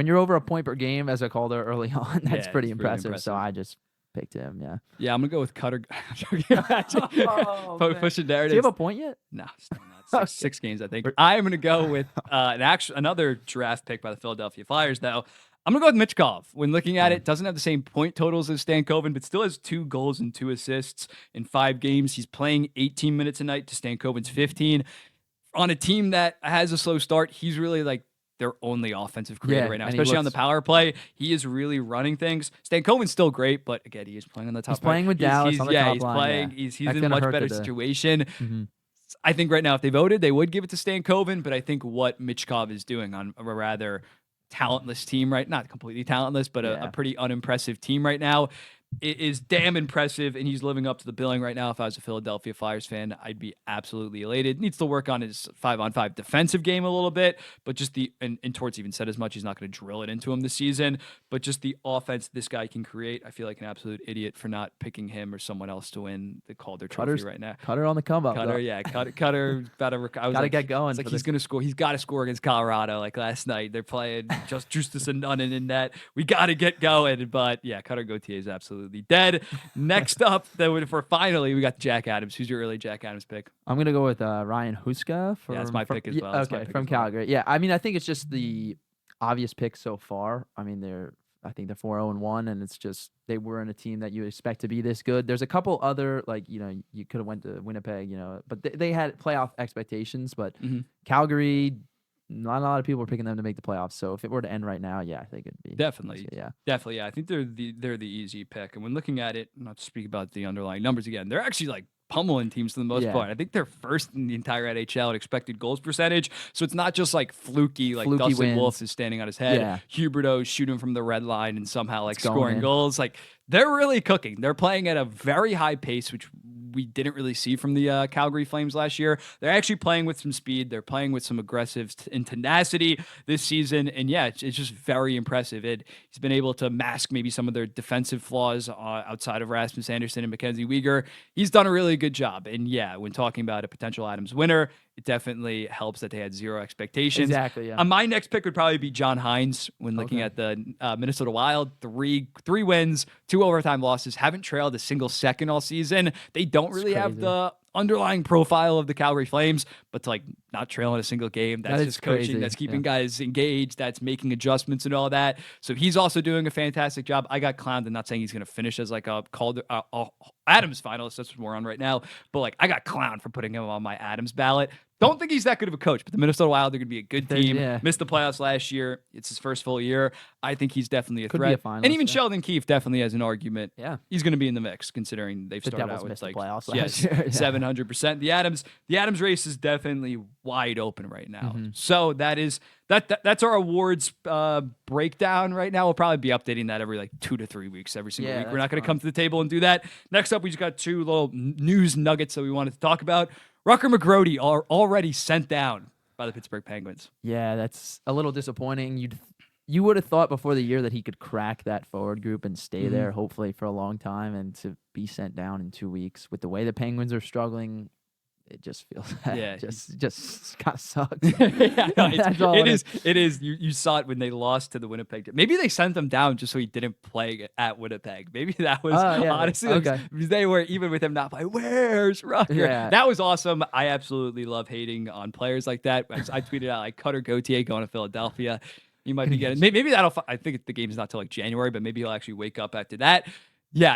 you're over a point per game as a Calder early on, that's pretty impressive. So I just picked him. Yeah, I'm gonna go with Cutter. Pushing narrative. Do you have a point yet? No, still not. 6 games, I think. I'm gonna go with another draft pick by the Philadelphia Flyers, though. I'm going to go with Michkov. When looking at it, doesn't have the same point totals as Stankoven, but still has 2 goals and 2 assists in 5 games. He's playing 18 minutes a night to Stankoven's 15. On a team that has a slow start, he's really like their only offensive creator right now, especially on the power play. He is really running things. Stankoven's still great, but again, he is playing on the top. He's playing with Dallas on the top line. He's in a much better situation. I think right now, if they voted, they would give it to Stankoven, but I think what Michkov is doing on a rather talentless team, right? Not completely talentless, but a pretty unimpressive team right now. It is damn impressive, and he's living up to the billing right now. If I was a Philadelphia Flyers fan, I'd be absolutely elated. Needs to work on his 5-on-5 defensive game a little bit, but just and Torts even said as much. He's not going to drill it into him this season, but just the offense this guy can create. I feel like an absolute idiot for not picking him or someone else to win the Calder Trophy right now. Cutter on the come up. Cutter about to. Gotta get going. It's like he's going to score. He's got to score against Colorado. Like last night, they're playing just Justus and Nunnan in net. We got to get going, but Cutter Gauthier is absolutely dead. Next up, for finally, we got Jack Adams. Who's your early Jack Adams pick? I'm gonna go with Ryan Huska. That's my pick as well. Okay, from Calgary. Yeah, I mean, I think it's just the obvious pick so far. I mean, I think they're 4-0-1, and it's just they were in a team that you expect to be this good. There's a couple other you could have went to Winnipeg, but they had playoff expectations. But Calgary, not a lot of people are picking them to make the playoffs. So if it were to end right now, I think it'd be definitely. I think they're the easy pick. And when looking at it, not to speak about the underlying numbers again, they're actually like pummeling teams for the most part. I think they're first in the entire NHL at expected goals percentage. So it's not just like fluky Dustin Wolf is standing on his head. Huberdeau's shooting from the red line and somehow scoring goals. Like They're really cooking. They're playing at a very high pace, which we didn't really see from the Calgary Flames last year. They're actually playing with some speed. They're playing with some aggressive and tenacity this season. And yeah, it's just very impressive. He's been able to mask maybe some of their defensive flaws outside of Rasmus Anderson and Mackenzie Weegar. He's done a really good job. And yeah, when talking about a potential Adams winner, it definitely helps that they had zero expectations. Exactly, yeah. My next pick would probably be John Hines when looking at the Minnesota Wild. Three wins, 2 overtime losses, haven't trailed a single second all season. They don't really have the underlying profile of the Calgary Flames, but to like not trailing a single game, that's just coaching. Crazy. That's keeping guys engaged. That's making adjustments and all that. So he's also doing a fantastic job. I got clowned. I'm not saying he's going to finish as like a Adams finalist. That's what we're on right now. But like I got clowned for putting him on my Adams ballot. Don't think he's that good of a coach, but the Minnesota Wild are going to be a good team. Missed the playoffs last year. It's his first full year. I think he's definitely a threat. Finalist, and even Sheldon Keefe definitely has an argument. Yeah, he's going to be in the mix, considering they've started out with like 700%. The Adams race is definitely wide open right now. So that's our awards breakdown right now. We'll probably be updating that every like 2 to 3 weeks, every single week. We're not going to come to the table and do that. Next up, we just got 2 little news nuggets that we wanted to talk about. Rucker McGrody are already sent down by the Pittsburgh Penguins. Yeah, that's a little disappointing. You would have thought before the year that he could crack that forward group and stay there, hopefully for a long time, and to be sent down in 2 weeks with the way the Penguins are struggling. It just feels just kind of sucks. It is. You saw it when they lost to the Winnipeg. Maybe they sent him down just so he didn't play at Winnipeg. Maybe that was honestly they were, even with him not playing. Where's Rucker? Yeah. That was awesome. I absolutely love hating on players like that. I tweeted out like Cutter Gauthier going to Philadelphia. You might be getting maybe that'll. I think the game's not till like January, but maybe he'll actually wake up after that. Yeah,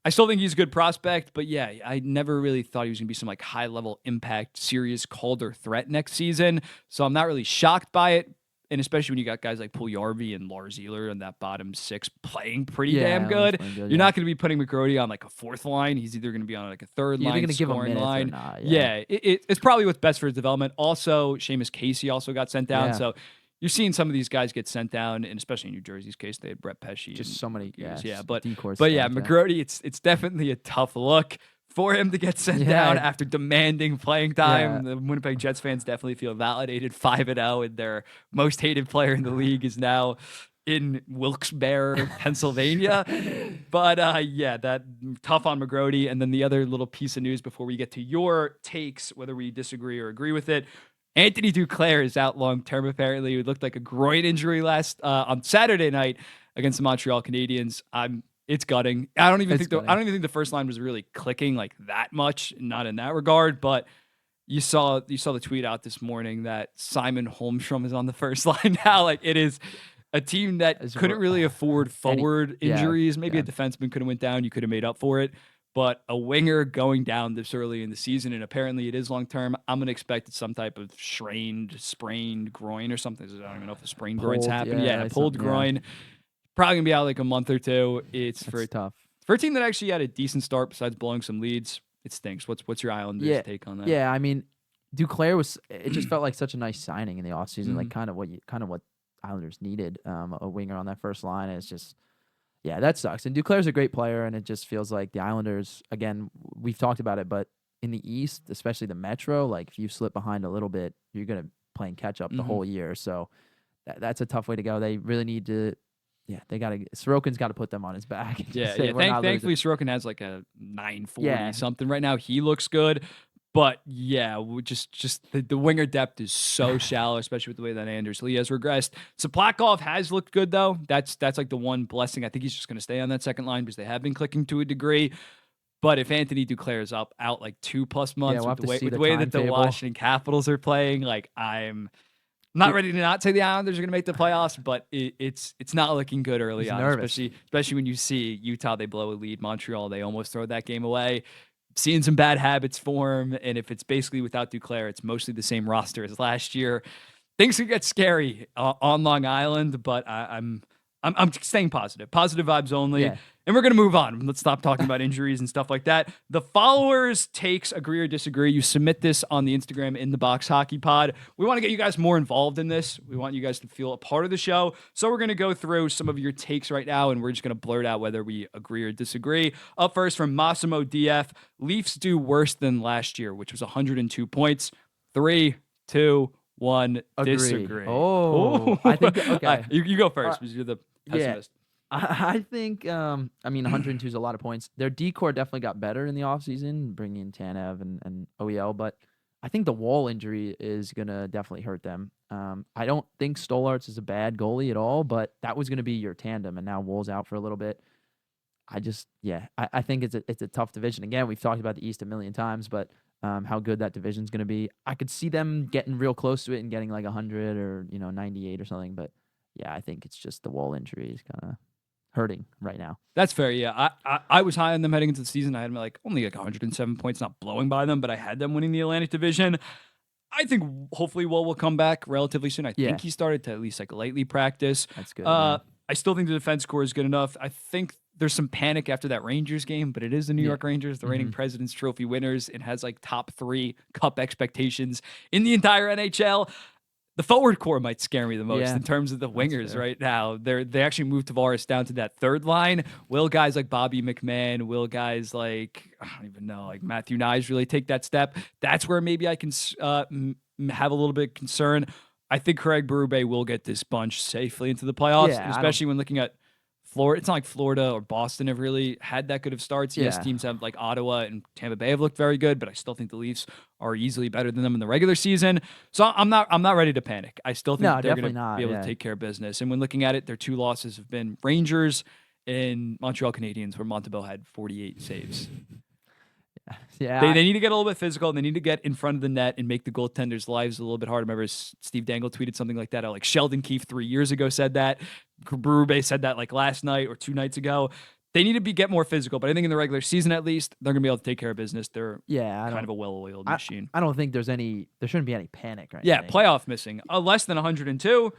I still think he's a good prospect, but yeah, I never really thought he was going to be some like high-level impact, serious Calder threat next season. So I'm not really shocked by it, and especially when you got guys like Puljujarvi and Lars Eller in that bottom 6 playing pretty damn good. You're not going to be putting McGrody on like a 4th line. He's either going to be on like a 3rd line, going to give him minutes line. Or not, It's probably what's best for his development. Also, Seamus Casey also got sent down, so you're seeing some of these guys get sent down, and especially in New Jersey's case, they had Brett Pesce. Just so many, but McGrody, it's definitely a tough look for him to get sent down after demanding playing time. The Winnipeg Jets fans definitely feel validated. 5-0, and their most hated player in the league is now in Wilkes-Barre, Pennsylvania. But that tough on McGrody. And then the other little piece of news before we get to your takes, whether we disagree or agree with it. Anthony Duclair is out long-term, apparently. It looked like a groin injury on Saturday night against the Montreal Canadiens. It's gutting. I don't even think the first line was really clicking like that much, not in that regard, but you saw the tweet out this morning that Simon Holmstrom is on the first line now. Like, it is a team that couldn't really afford forward injuries. Maybe a defenseman could have went down. You could have made up for it. But a winger going down this early in the season, and apparently it is long-term, I'm going to expect some type of sprained groin or something. I don't even know if the sprained groin's happened. Pulled groin. Probably going to be out like a month or two. It's tough. For a team that actually had a decent start besides blowing some leads, it stinks. What's your Islanders' take on that? Yeah, I mean, Duclair it just felt like such a nice signing in the offseason, like kind of what Islanders needed, a winger on that first line. And it's just... yeah, that sucks. And Duclair's a great player, and it just feels like the Islanders, again, we've talked about it, but in the East, especially the Metro, like if you slip behind a little bit, you're going to play catch up the whole year. So that's a tough way to go. They really need to, Sorokin's got to put them on his back. Thankfully, Sorokin has like a 940 something right now. He looks good. But just the winger depth is so shallow, especially with the way that Anders Lee has regressed. Soplakov has looked good though. That's like the one blessing. I think he's just going to stay on that second line because they have been clicking to a degree. But if Anthony Duclair is out like 2+ months with the way that the Washington Capitals are playing, like I'm not ready to not say the Islanders are going to make the playoffs, but it's not looking good early on, especially when you see Utah, they blow a lead. Montreal, they almost throw that game away. Seeing some bad habits form, and if it's basically without Duclair, it's mostly the same roster as last year. Things could get scary on Long Island, but I'm I'm staying positive. Positive vibes only. Yeah. And we're going to move on. Let's stop talking about injuries and stuff like that. The followers' takes, agree or disagree. You submit this on the Instagram in the Box Hockey Pod. We want to get you guys more involved in this. We want you guys to feel a part of the show. So we're going to go through some of your takes right now, and we're just going to blurt out whether we agree or disagree. Up first from Massimo DF, Leafs do worse than last year, which was 102 points. 3, 2, 1, disagree. Oh, I think, okay. You go first because you're the pessimist. I think, 102 is a lot of points. Their D-core definitely got better in the offseason, bringing in Tanev and OEL, but I think the Wall injury is going to definitely hurt them. I don't think Stolarz is a bad goalie at all, but that was going to be your tandem, and now Wall's out for a little bit. I think it's a tough division. Again, we've talked about the East a million times, but how good that division's going to be. I could see them getting real close to it and getting like 100 or 98 or something, but yeah, I think it's just the Wall injury is kind of hurting right now. That's fair. Yeah, I was high on them heading into the season. I had them only 107 points, not blowing by them, but I had them winning the Atlantic Division. I think hopefully Wall will come back relatively soon. I think he started to at least lightly practice. That's good. I still think the defense score is good enough. I think there's some panic after that Rangers game, but it is the New York Rangers, the reigning President's Trophy winners. It has top 3 cup expectations in the entire NHL. The forward core might scare me the most in terms of the wingers right now. They actually moved Tavares down to that third line. Will guys like Bobby McMahon, will guys like, I don't even know, like Matthew Nyes really take that step? That's where maybe I can have a little bit of concern. I think Craig Berube will get this bunch safely into the playoffs, especially when looking at Florida. It's not like Florida or Boston have really had that good of starts. Yes, teams have Ottawa and Tampa Bay have looked very good, but I still think the Leafs are easily better than them in the regular season. So I'm not ready to panic. I still think they're going to be able to take care of business. And when looking at it, their 2 losses have been Rangers and Montreal Canadiens, where Montembeault had 48 saves. Yeah, they need to get a little bit physical, and they need to get in front of the net and make the goaltenders' lives a little bit harder. I remember Steve Dangle tweeted something like that. Sheldon Keefe 3 years ago said that. Berube said that last night or 2 nights ago. They need to get more physical, but I think in the regular season at least, they're going to be able to take care of business. They're kind of a well-oiled machine. I don't think there shouldn't be any panic right now. Yeah, playoff missing. Less than 102,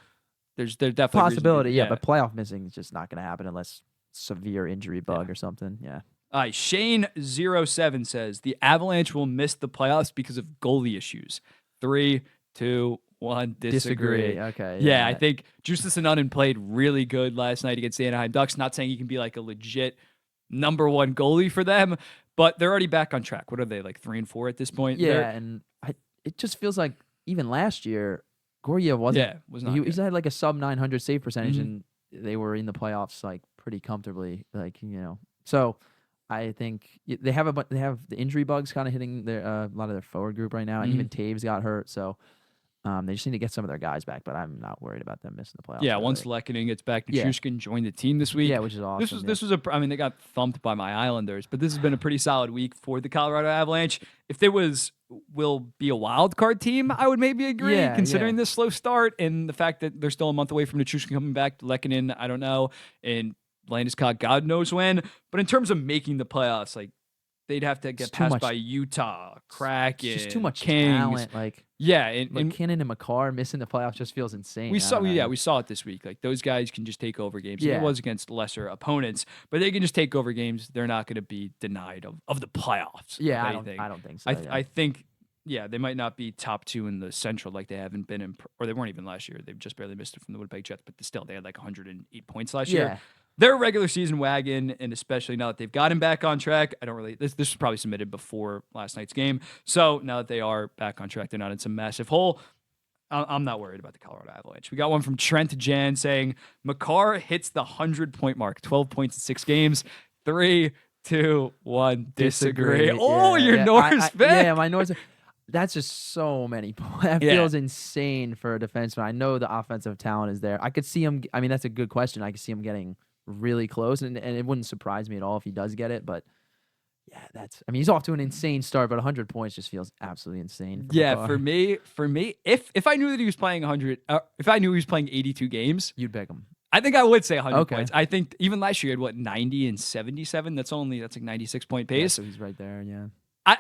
there's definitely possibility, but playoff missing is just not going to happen unless severe injury bug or something. Yeah. All right, Shane07 says the Avalanche will miss the playoffs because of goalie issues. 3, 2, 1, disagree. Okay. Yeah, I think Justus Annunen played really good last night against the Anaheim Ducks. Not saying he can be a legit number 1 goalie for them, but they're already back on track. What are they, 3 and 4 at this point? Yeah, and it just feels like even last year, Goryev wasn't. Was not. He's had a sub 900 save percentage, and they were in the playoffs pretty comfortably. So. I think they have the injury bugs kind of hitting a lot of their forward group right now, and even Taves got hurt. So they just need to get some of their guys back, but I'm not worried about them missing the playoffs. Yeah, once Lehkonen gets back, Nichushkin joined the team this week. Yeah, which is awesome. This was they got thumped by my Islanders, but this has been a pretty solid week for the Colorado Avalanche. If there will be a wild card team, I would maybe agree, considering this slow start and the fact that they're still a month away from Nichushkin coming back. Lehkonen, I don't know, and Landeskog, God knows when. But in terms of making the playoffs, they'd have to get passed by Utah, Kraken, it's just too much Kings. talent. And McKinnon and Makar missing the playoffs just feels insane. We saw it this week. Those guys can just take over games. It was against lesser opponents, but they can just take over games. They're not going to be denied of the playoffs. Yeah, I don't think so. I think. Yeah, they might not be top 2 in the Central like they haven't been in, or they weren't even last year. They've just barely missed it from the Winnipeg Jets, but still, they had 108 points last year. Their regular season wagon, and especially now that they've gotten back on track, this was probably submitted before last night's game. So now that they are back on track, they're not in some massive hole. I'm not worried about the Colorado Avalanche. We got one from Trent Jan saying, Makar hits the 100-point mark, 12 points in 6 games. 3, 2, 1, disagree. Oh, your Norris pick. Yeah, my Norris. That's just so many points. That feels insane for a defenseman. I know the offensive talent is there. I could see him. I mean, that's a good question. I could see him getting really close, and it wouldn't surprise me at all if he does get it. But yeah, he's off to an insane start, but 100 points just feels absolutely insane. For me, if I knew that he was playing 100, if I knew he was playing 82 games, you'd pick him. I think I would say 100 points. I think even last year he had 90 and 77. That's 96 point pace. So he's right there. Yeah.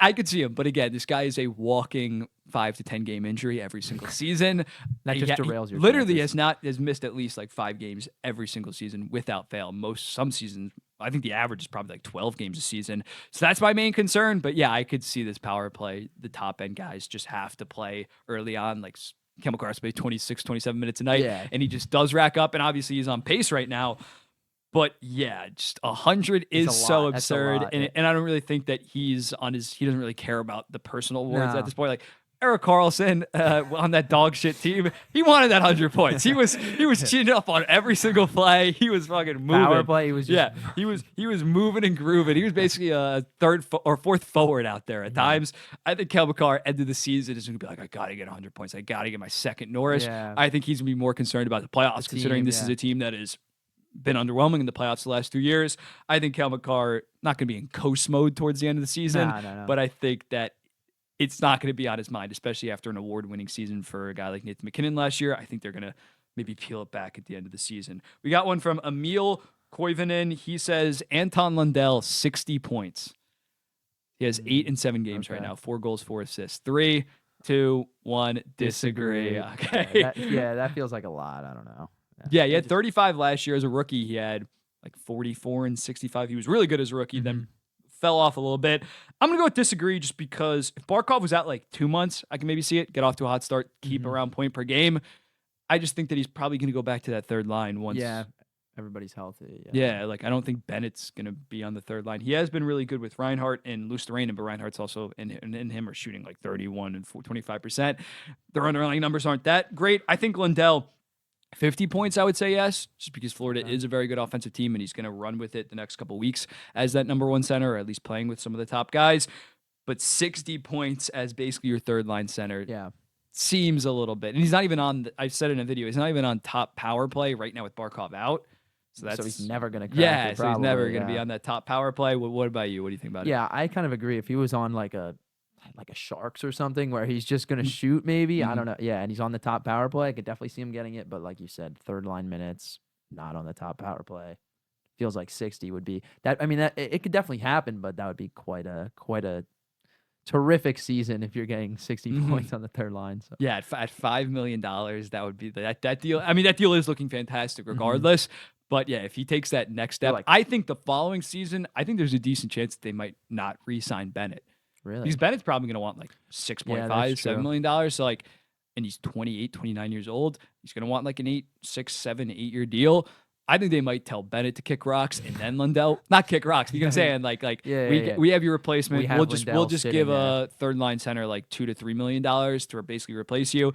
I could see him, but again, this guy is a walking 5 to 10 game injury every single season. That just derails your literally chances. has missed at least like 5 games every single season without fail. Some seasons, I think the average is probably like 12 games a season. So that's my main concern. But yeah, I could see this power play. The top end guys just have to play early on, like Kemba Carson plays 26, 27 minutes a night, and he just does rack up. And obviously he's on pace right now. But yeah, just 100 is so absurd, and I don't really think that he doesn't really care about the personal awards at this point. Like Eric Carlson on that dog shit team, he wanted that 100 points. He was cheating up on every single play. He was fucking moving. Power play, he was just... he was moving and grooving. He was basically a third or fourth forward out there at times. I think Kemba Carr end of the season is going to be like, I got to get 100 points. I got to get my second Norris. Yeah. I think he's going to be more concerned about the playoffs, considering this is a team that is been underwhelming in the playoffs the last 2 years. I think Kemba Carr not going to be in coast mode towards the end of the season, but I think that it's not going to be on his mind, especially after an award-winning season for a guy like Nathan McKinnon last year. I think they're going to maybe peel it back at the end of the season. We got one from Emil Koivunen. He says, Anton Lundell, 60 points. He has 8 in 7 games right now, 4 goals, 4 assists. 3, 2, 1, disagree. Okay. That feels like a lot. I don't know. Yeah, he had 35 last year as a rookie. He had like 44 and 65. He was really good as a rookie, then fell off a little bit. I'm going to go with disagree just because if Barkov was out like 2 months, I can maybe see it, get off to a hot start, keep around point per game. I just think that he's probably going to go back to that third line once. Yeah, everybody's healthy. Yeah, like I don't think Bennett's going to be on the third line. He has been really good with Reinhart and Luosterainen, but Reinhart's also and him are shooting like 31 and 25%. Their underlying numbers aren't that great. I think Lundell, 50 points, I would say yes, just because Florida is a very good offensive team and he's going to run with it the next couple of weeks as that number one center, or at least playing with some of the top guys. But 60 points as basically your third line center seems a little bit. And he's not even on, I said in a video, he's not even on top power play right now with Barkov out. So he's never going to crack it, so he's never going to be on that top power play. What about you? What do you think about it? Yeah, I kind of agree. If he was on like a Sharks or something where he's just going to shoot maybe. I don't know. Yeah, and he's on the top power play. I could definitely see him getting it. But like you said, third line minutes, not on the top power play. Feels like 60 would be that. I mean, it could definitely happen, but that would be quite a terrific season if you're getting 60 points on the third line. So. Yeah, at $5 million, that would be that deal. I mean, that deal is looking fantastic regardless. But yeah, if he takes that next step, I think the following season, I think there's a decent chance that they might not re-sign Bennett. Really? Because Bennett's probably going to want like $6.5, $7 million. So like, and he's 28, 29 years old. He's going to want like an 8, 6, 7, 8 year deal. I think they might tell Bennett to kick rocks and then Lundell, not kick rocks. You know what I'm saying? We have your replacement. We'll just give a third line center like $2 to $3 million to basically replace you.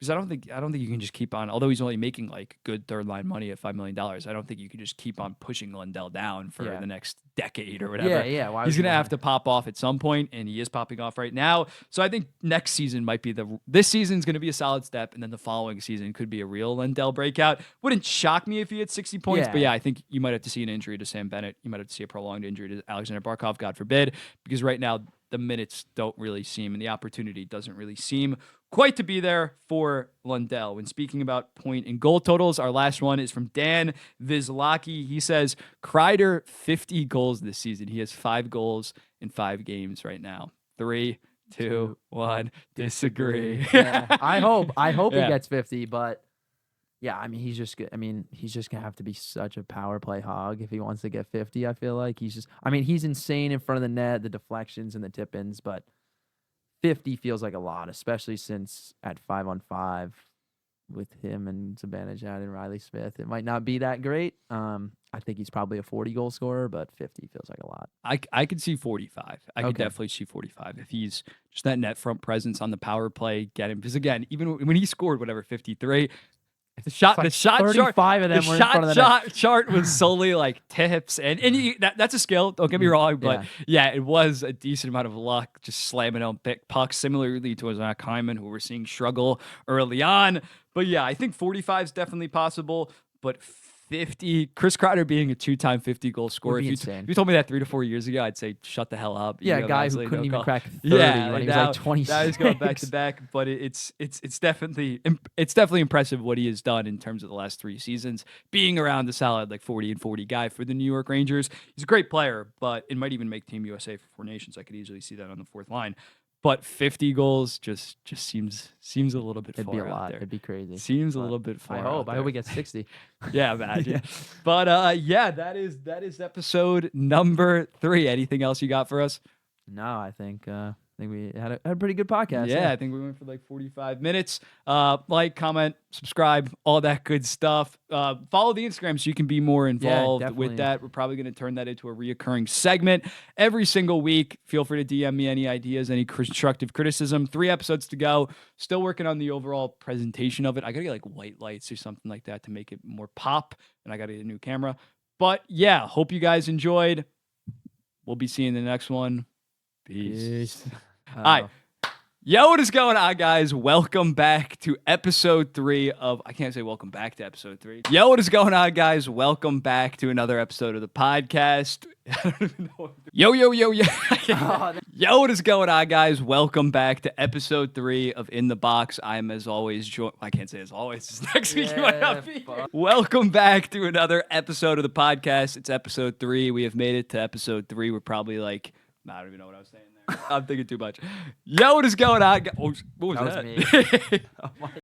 Because I don't think you can just keep on. Although he's only making like good third line money at $5 million, I don't think you can just keep on pushing Lundell down for the next decade or whatever. Yeah. He's gonna have to pop off at some point, and he is popping off right now. So I think next season might be this season's gonna be a solid step, and then the following season could be a real Lundell breakout. Wouldn't shock me if he had 60 points, but yeah, I think you might have to see an injury to Sam Bennett. You might have to see a prolonged injury to Alexander Barkov, God forbid, because right now the minutes don't really seem, and the opportunity doesn't really seem quite to be there for Lundell. When speaking about point and goal totals, our last one is from Dan Vizlaki. He says, Kreider, 50 goals this season. He has 5 goals in 5 games right now. 3, 2, 1, disagree. Yeah, I hope he gets 50, but yeah, I mean, he's just gonna have to be such a power play hog if he wants to get 50. I feel like he's insane in front of the net, the deflections and the tip-ins, but 50 feels like a lot, especially since at 5-on-5 with him and Zibanejad and Riley Smith, it might not be that great. I think he's probably a 40-goal scorer, but 50 feels like a lot. I could see 45. I could definitely see 45 if he's just that net front presence on the power play. Get him, because again, even when he scored 53. The shot 35 chart, of them were in front of the net. Chart was solely like tips, and that's a skill. Don't get me wrong, but yeah, it was a decent amount of luck, just slamming on pucks. Similarly to Zach Hyman, who we're seeing struggle early on. But yeah, I think 45 is definitely possible, but 50. Chris Kreider being a 2-time 50-goal scorer. If you told me that 3 to 4 years ago, I'd say shut the hell up. Yeah, a guy who couldn't even crack 30 when he was like 26. Now he's going back to back, but it's definitely impressive what he has done in terms of the last 3 seasons, being around the solid like 40 and 40 guy for the New York Rangers. He's a great player, but it might even make Team USA for 4 Nations. I could easily see that on the 4th line. But 50 goals just seems a little bit far It'd be a lot. out there. It'd be crazy. Seems a little bit far. I hope we get 60. Yeah, imagine. But that is episode number 3. Anything else you got for us? No, I think we had a pretty good podcast. Yeah, I think we went for like 45 minutes. Like, comment, subscribe, all that good stuff. Follow the Instagram so you can be more involved with that. We're probably going to turn that into a reoccurring segment every single week. Feel free to DM me any ideas, any constructive criticism. 3 episodes to go. Still working on the overall presentation of it. I got to get like white lights or something like that to make it more pop, and I got to get a new camera. But yeah, hope you guys enjoyed. We'll be seeing the next one. Peace. All right. Yo, what is going on, guys? Welcome back to episode 3 of... I can't say welcome back to episode 3. Yo, what is going on, guys? Welcome back to another episode of the podcast. I don't even know. Yo. Yo, what is going on, guys? Welcome back to episode 3 of In the Box. I'm, as always, I can't say as always. Next week you might not be here. Welcome back to another episode of the podcast. It's episode 3. We have made it to episode 3. We're probably like... I don't even know what I was saying there. I'm thinking too much. Yo, what is going on? Oh, what was that? That was me.